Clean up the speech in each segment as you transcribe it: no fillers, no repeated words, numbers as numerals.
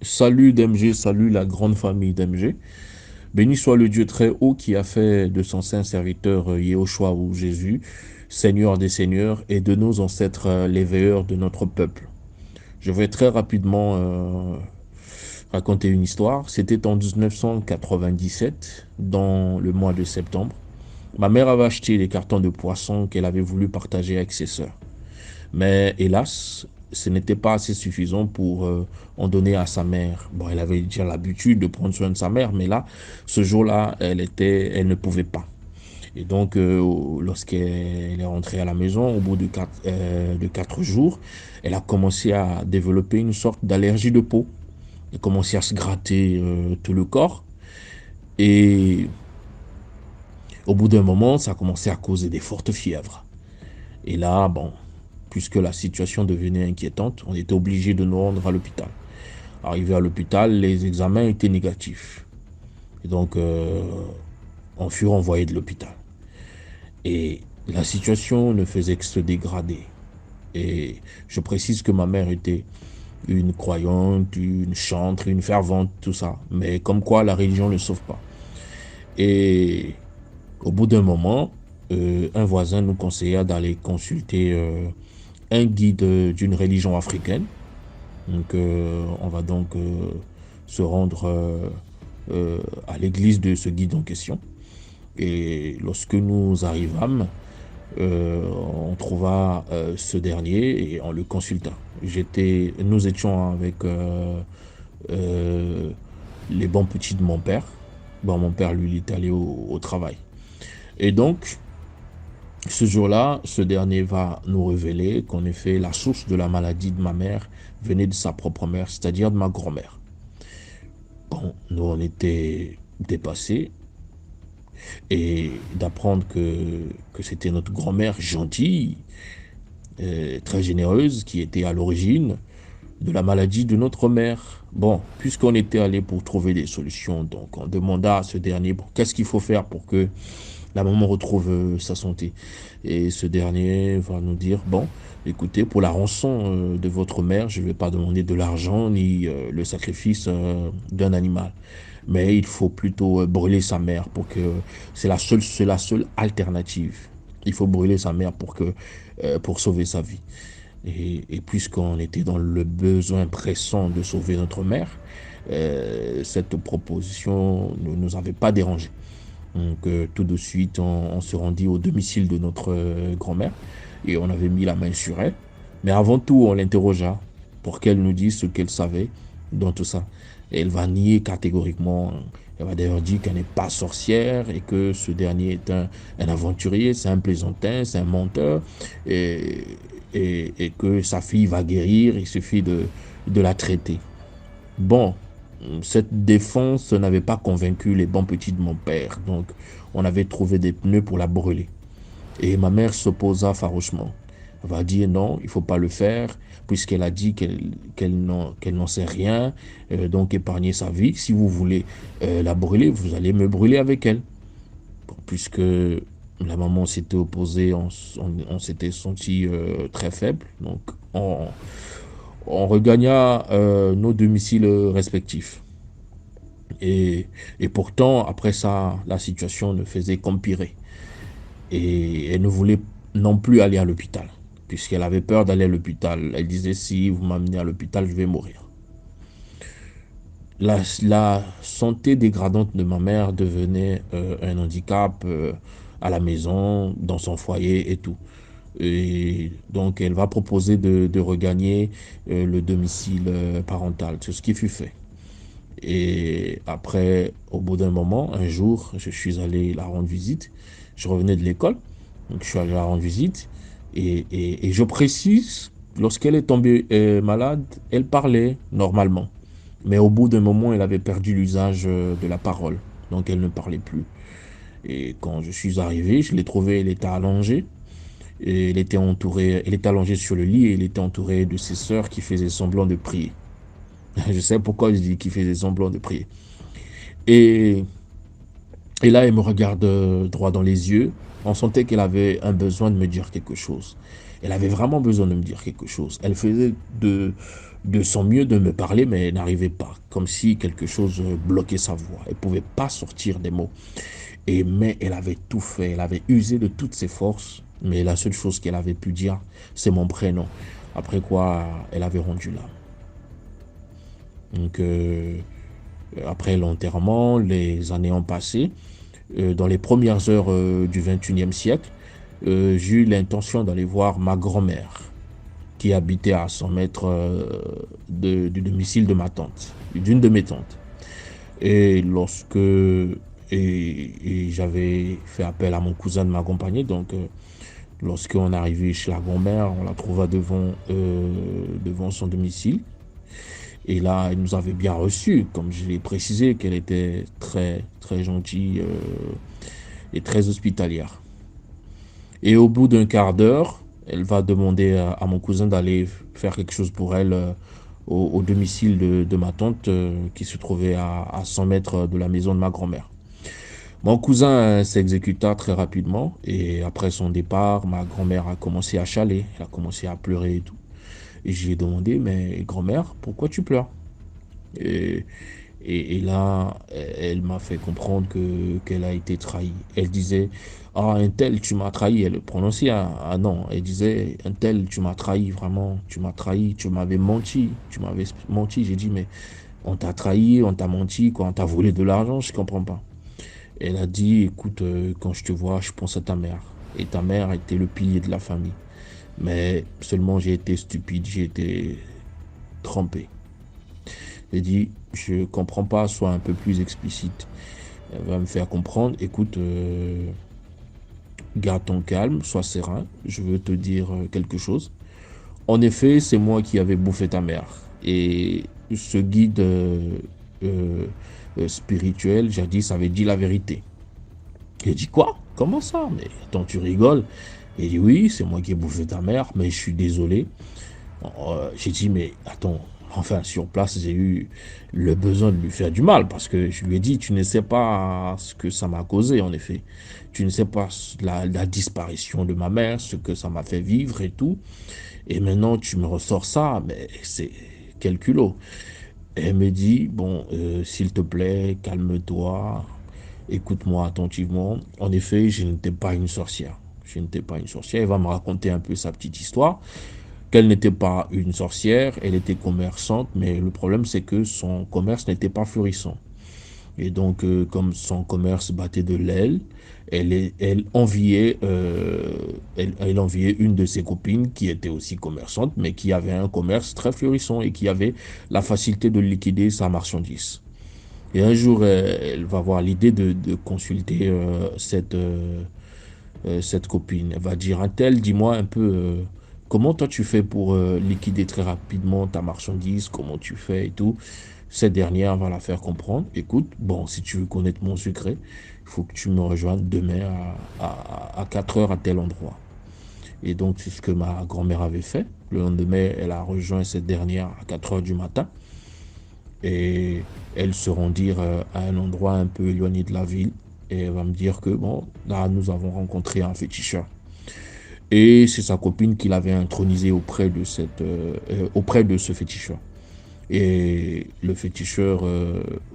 Salut d'MG, salut la grande famille d'MG. Béni soit le Dieu très haut qui a fait de son saint serviteur Yehoshua ou Jésus, Seigneur des Seigneurs et de nos ancêtres les veilleurs de notre peuple. Je vais très rapidement raconter une histoire. C'était en 1997, dans le mois de septembre. Ma mère avait acheté des cartons de poissons qu'elle avait voulu partager avec ses sœurs. Mais hélas, ce n'était pas assez suffisant pour en donner à sa mère. Bon, elle avait déjà l'habitude de prendre soin de sa mère, mais là, ce jour-là, elle ne pouvait pas. Et donc, lorsqu'elle est rentrée à la maison, au bout de 4 jours, elle a commencé à développer une sorte d'allergie de peau. Elle a commencé à se gratter tout le corps. Et au bout d'un moment, ça a commencé à causer des fortes fièvres. Et là, bon, puisque la situation devenait inquiétante, on était obligé de nous rendre à l'hôpital. Arrivé à l'hôpital, les examens étaient négatifs. Et donc, on fut renvoyé de l'hôpital. Et la situation ne faisait que se dégrader. Et je précise que ma mère était une croyante, une chantre, une fervente, tout ça. Mais comme quoi, la religion ne sauve pas. Et au bout d'un moment, un voisin nous conseilla d'aller consulter un guide d'une religion africaine. Donc, on va donc se rendre à l'église de ce guide en question. Et lorsque nous arrivâmes, on trouva ce dernier et on le consulta. Nous étions avec euh, les bons petits de mon père. Bon, mon père, lui, il est allé au travail. Et donc, ce jour-là, ce dernier va nous révéler qu'en effet, la source de la maladie de ma mère venait de sa propre mère, c'est-à-dire de ma grand-mère. Bon, nous, on était dépassés et d'apprendre que c'était notre grand-mère gentille, très généreuse, qui était à l'origine de la maladie de notre mère. Bon, puisqu'on était allé pour trouver des solutions, donc on demanda à ce dernier, bon, qu'est-ce qu'il faut faire pour que la maman retrouve sa santé. Et ce dernier va nous dire, bon, écoutez, pour la rançon de votre mère, je ne vais pas demander de l'argent ni le sacrifice d'un animal. Mais il faut plutôt brûler sa mère pour que c'est la seule alternative. Il faut brûler sa mère pour sauver sa vie. Et puisqu'on était dans le besoin pressant de sauver notre mère, cette proposition ne nous avait pas dérangé. Donc tout de suite, on se rendit au domicile de notre grand-mère et on avait mis la main sur elle. Mais avant tout, on l'interrogea pour qu'elle nous dise ce qu'elle savait dans tout ça. Et elle va nier catégoriquement. Elle va d'ailleurs dire qu'elle n'est pas sorcière et que ce dernier est un aventurier, c'est un plaisantin, c'est un menteur et, et que sa fille va guérir, il suffit de la traiter. Bon, cette défense n'avait pas convaincu les bons petits de mon père, donc on avait trouvé des pneus pour la brûler. Et ma mère s'opposa farouchement. Elle va dire non, il ne faut pas le faire, puisqu'elle a dit qu'elle n'en sait rien, donc épargner sa vie. Si vous voulez la brûler, vous allez me brûler avec elle. Bon, puisque la maman s'était opposée, on s'était senti très faible, donc on, on regagna nos domiciles respectifs. Et, et pourtant, après ça, la situation ne faisait qu'empirer. Et elle ne voulait non plus aller à l'hôpital, puisqu'elle avait peur d'aller à l'hôpital. Elle disait, si vous m'amenez à l'hôpital, je vais mourir. La santé dégradante de ma mère devenait un handicap à la maison, dans son foyer et tout. Et donc, elle va proposer de regagner le domicile parental. C'est ce qui fut fait. Et après, au bout d'un moment, un jour, je suis allé la rendre visite. Je revenais de l'école, donc je suis allé la rendre visite. Et je précise, lorsqu'elle est tombée malade, elle parlait normalement. Mais au bout d'un moment, elle avait perdu l'usage de la parole. Donc elle ne parlait plus. Et quand je suis arrivé, je l'ai trouvée, elle était allongée. Et elle était allongée sur le lit et elle était entourée de ses sœurs qui faisaient semblant de prier. Je sais pourquoi je dis qui faisaient semblant de prier. Et, et là, elle me regarde droit dans les yeux. On sentait qu'elle avait un besoin de me dire quelque chose. Elle avait vraiment besoin de me dire quelque chose. Elle faisait de son mieux de me parler, mais elle n'arrivait pas, comme si quelque chose bloquait sa voix. Elle ne pouvait pas sortir des mots. Mais elle avait tout fait, elle avait usé de toutes ses forces, mais la seule chose qu'elle avait pu dire, c'est mon prénom. Après quoi, elle avait rendu l'âme. Donc, après l'enterrement, les années ont passé. Dans les premières heures du 21e siècle, j'ai eu l'intention d'aller voir ma grand-mère, qui habitait à 100 mètres du domicile de ma tante, d'une de mes tantes. Et et j'avais fait appel à mon cousin de m'accompagner, donc lorsqu'on est arrivé chez la grand-mère, on la trouva devant son domicile. Et là, elle nous avait bien reçus, comme je l'ai précisé, qu'elle était très, très gentille et très hospitalière. Et au bout d'un quart d'heure, elle va demander à mon cousin d'aller faire quelque chose pour elle au domicile de ma tante qui se trouvait à 100 mètres de la maison de ma grand-mère. Mon cousin s'exécuta très rapidement et après son départ, ma grand-mère a commencé à chialer, elle a commencé à pleurer et tout. Et je lui ai demandé, mais grand-mère, pourquoi tu pleures? Et, et là, elle m'a fait comprendre qu'elle a été trahie. Elle disait, ah, un tel, tu m'as trahi. Elle le prononçait, ah non, elle disait, un tel, tu m'as trahi, vraiment, tu m'as trahi, tu m'avais menti, tu m'avais menti. J'ai dit, mais on t'a trahi, on t'a menti, quoi, on t'a volé de l'argent, je comprends pas. Elle a dit, écoute, quand je te vois, je pense à ta mère. Et ta mère était le pilier de la famille. Mais seulement j'ai été stupide, j'ai été trompé. J'ai dit, je comprends pas, sois un peu plus explicite. Elle va me faire comprendre, écoute, garde ton calme, sois serein, je veux te dire quelque chose. En effet, c'est moi qui avais bouffé ta mère. Et ce guide spirituel, jadis, avait dit la vérité. J'ai dit quoi? Comment ça? Mais attends, tu rigoles? Il dit oui, c'est moi qui ai bouffé ta mère, mais je suis désolé. J'ai dit, mais attends, enfin, sur place, j'ai eu le besoin de lui faire du mal parce que je lui ai dit, tu ne sais pas ce que ça m'a causé, en effet. Tu ne sais pas la disparition de ma mère, ce que ça m'a fait vivre et tout. Et maintenant, tu me ressors ça, mais c'est quel culot. Et elle me dit, bon, s'il te plaît, calme-toi, écoute-moi attentivement. En effet, je n'étais pas une sorcière. Je n'étais pas une sorcière. Elle va me raconter un peu sa petite histoire qu'elle n'était pas une sorcière, elle était commerçante, mais le problème c'est que son commerce n'était pas florissant. Et donc, comme son commerce battait de l'aile, elle enviait une de ses copines qui était aussi commerçante, mais qui avait un commerce très florissant et qui avait la facilité de liquider sa marchandise. Et un jour, elle va avoir l'idée de consulter cette copine. Elle va dire, un tel, dis-moi un peu, comment toi tu fais pour liquider très rapidement ta marchandise, comment tu fais et tout. Cette dernière va la faire comprendre, écoute, bon, si tu veux connaître mon secret, il faut que tu me rejoignes demain à 4 heures à tel endroit. Et donc, c'est ce que ma grand-mère avait fait. Le lendemain, elle a rejoint cette dernière à 4 heures du matin. Et elles se rendirent à un endroit un peu éloigné de la ville. Et elle va me dire que, bon, là, nous avons rencontré un féticheur. Et c'est sa copine qui l'avait intronisé auprès de ce féticheur. Et le féticheur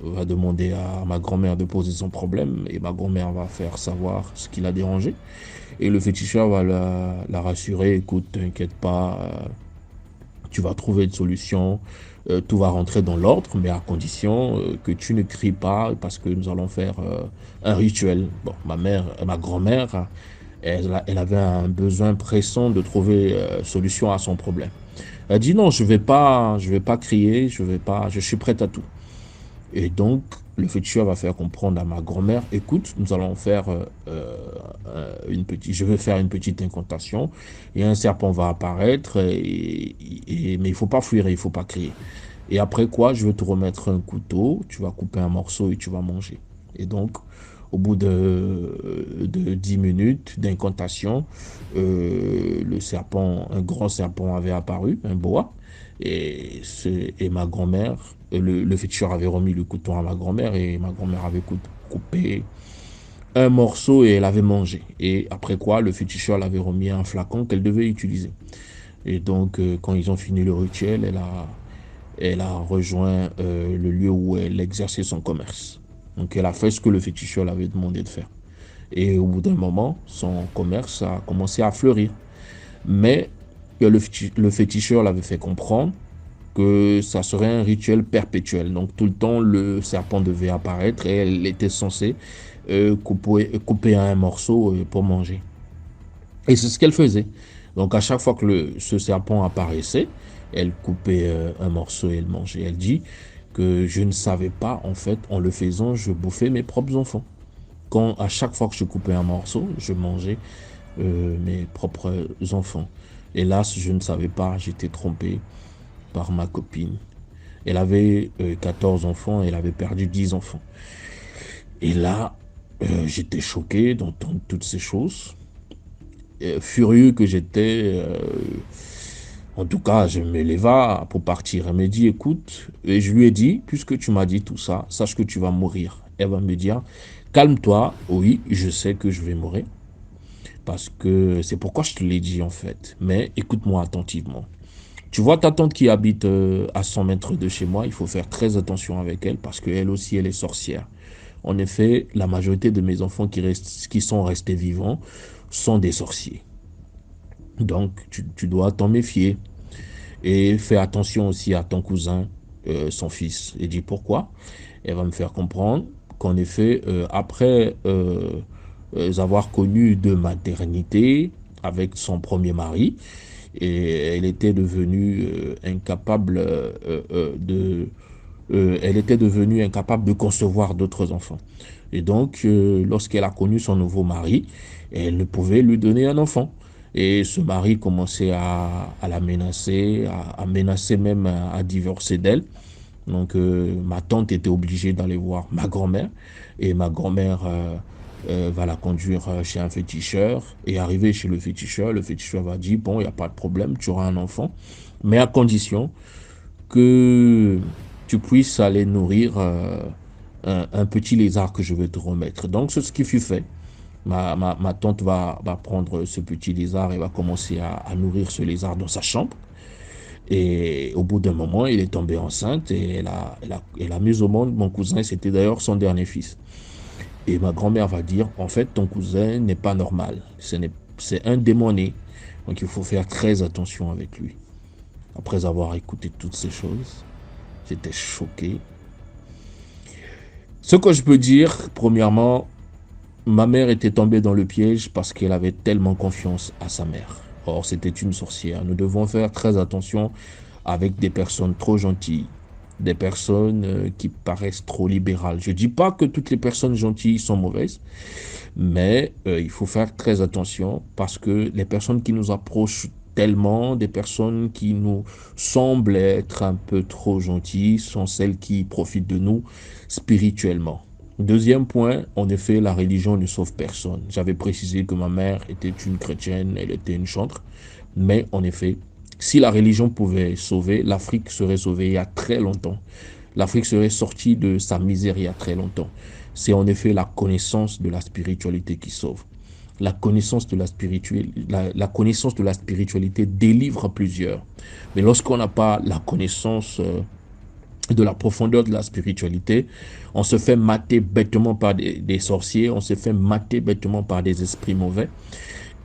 va demander à ma grand-mère de poser son problème et ma grand-mère va faire savoir ce qui l'a dérangé. Et le féticheur va la rassurer, écoute, t'inquiète pas, tu vas trouver une solution, tout va rentrer dans l'ordre, mais à condition que tu ne cries pas parce que nous allons faire un rituel. Bon, ma grand-mère, elle avait un besoin pressant de trouver solution à son problème. Elle dit non, je vais pas crier, je suis prête à tout. Et donc, le féticheur va faire comprendre à ma grand-mère, écoute, nous allons faire je vais faire une petite incantation et un serpent va apparaître, mais il faut pas fuir et il faut pas crier. Et après quoi, je vais te remettre un couteau, tu vas couper un morceau et tu vas manger. Et donc, au bout de 10 minutes d'incantation, un grand serpent avait apparu, un boa, et ma grand-mère, le féticheur avait remis le couteau à ma grand-mère et ma grand-mère avait coupé un morceau et elle avait mangé. Et après quoi, le féticheur l'avait remis à un flacon qu'elle devait utiliser. Et donc, quand ils ont fini le rituel, elle a rejoint le lieu où elle exerçait son commerce. Donc elle a fait ce que le féticheur lui avait demandé de faire. Et au bout d'un moment, son commerce a commencé à fleurir. Mais le féticheur l'avait fait comprendre que ça serait un rituel perpétuel. Donc tout le temps, le serpent devait apparaître et elle était censée couper un morceau pour manger. Et c'est ce qu'elle faisait. Donc à chaque fois que ce serpent apparaissait, elle coupait un morceau et elle mangeait. Elle dit que je ne savais pas, en fait, en le faisant, je bouffais mes propres enfants. Quand à chaque fois que je coupais un morceau, je mangeais mes propres enfants. Hélas, je ne savais pas, j'étais trompé par ma copine. Elle avait 14 enfants, elle avait perdu 10 enfants. Et là, j'étais choqué d'entendre toutes ces choses. Furieux que j'étais, en tout cas, je me leva pour partir. Elle me dit, écoute, et je lui ai dit, puisque tu m'as dit tout ça, sache que tu vas mourir. Elle va me dire, calme-toi, oui, je sais que je vais mourir. Parce que c'est pourquoi je te l'ai dit en fait. Mais écoute-moi attentivement. Tu vois ta tante qui habite à 100 mètres de chez moi, il faut faire très attention avec elle parce qu'elle aussi, elle est sorcière. En effet, la majorité de mes enfants qui sont restés vivants sont des sorciers. Donc, tu dois t'en méfier. Et fais attention aussi à ton cousin, son fils. Et dis pourquoi. Elle va me faire comprendre qu'en effet, après avoir connu de maternité avec son premier mari, et elle était devenue incapable elle était devenue incapable de concevoir d'autres enfants. Et donc, lorsqu'elle a connu son nouveau mari, elle ne pouvait lui donner un enfant. Et ce mari commençait à la menacer, à menacer même à divorcer d'elle. Donc, ma tante était obligée d'aller voir ma grand-mère. Et ma grand-mère va la conduire chez un féticheur. Et arrivé chez le féticheur va dire, bon, il n'y a pas de problème, tu auras un enfant. Mais à condition que tu puisses aller nourrir un petit lézard que je vais te remettre. Donc, c'est ce qui fut fait. Ma tante va prendre ce petit lézard et va commencer à nourrir ce lézard dans sa chambre. Et au bout d'un moment, il est tombé enceinte et elle a mis au monde mon cousin. C'était d'ailleurs son dernier fils. Et ma grand-mère va dire, en fait, ton cousin n'est pas normal. C'est un démoné. Donc, il faut faire très attention avec lui. Après avoir écouté toutes ces choses, j'étais choqué. Ce que je peux dire, premièrement, ma mère était tombée dans le piège parce qu'elle avait tellement confiance à sa mère. Or, c'était une sorcière. Nous devons faire très attention avec des personnes trop gentilles, des personnes qui paraissent trop libérales. Je ne dis pas que toutes les personnes gentilles sont mauvaises, mais il faut faire très attention parce que les personnes qui nous approchent tellement, des personnes qui nous semblent être un peu trop gentilles, sont celles qui profitent de nous spirituellement. Deuxième point, en effet, la religion ne sauve personne. J'avais précisé que ma mère était une chrétienne, elle était une chantre, mais en effet, si la religion pouvait sauver, l'Afrique serait sauvée il y a très longtemps. L'Afrique serait sortie de sa misère il y a très longtemps. C'est en effet la connaissance de la spiritualité qui sauve. La connaissance de la connaissance de la spiritualité délivre plusieurs. Mais lorsqu'on n'a pas la connaissance de la profondeur de la spiritualité, on se fait mater bêtement par des sorciers, on se fait mater bêtement par des esprits mauvais.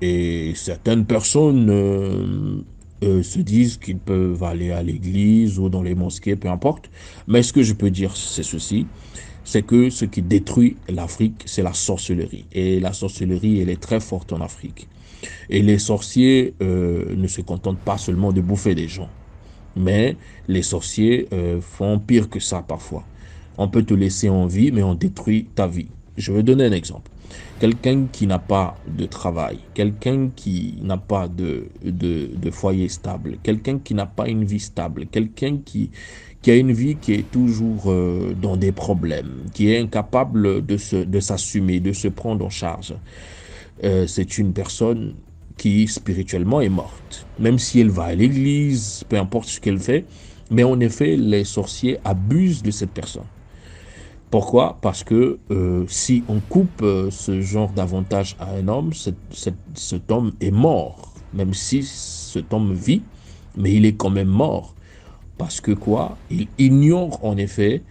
Et certaines personnes se disent qu'ils peuvent aller à l'église ou dans les mosquées, peu importe. Mais ce que je peux dire, c'est ceci, c'est que ce qui détruit l'Afrique, c'est la sorcellerie. Et la sorcellerie, elle est très forte en Afrique. Et les sorciers ne se contentent pas seulement de bouffer des gens. Mais les sorciers font pire que ça parfois. On peut te laisser en vie, mais on détruit ta vie. Je vais donner un exemple. Quelqu'un qui n'a pas de travail, quelqu'un qui n'a pas de foyer stable, quelqu'un qui n'a pas une vie stable, quelqu'un qui a une vie qui est toujours dans des problèmes, qui est incapable de s'assumer, de se prendre en charge. C'est une personne qui spirituellement est morte. Même si elle va à l'église, peu importe ce qu'elle fait, mais en effet, les sorciers abusent de cette personne. Pourquoi? Parce que si on coupe ce genre d'avantage à un homme, cet homme est mort. Même si cet homme vit, mais il est quand même mort. Parce que quoi? Il ignore en effet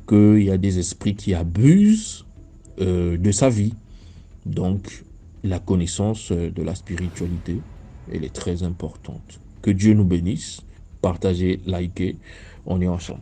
qu'il y a des esprits qui abusent de sa vie. Donc, la connaissance de la spiritualité, elle est très importante. Que Dieu nous bénisse. Partagez, likez, on est ensemble.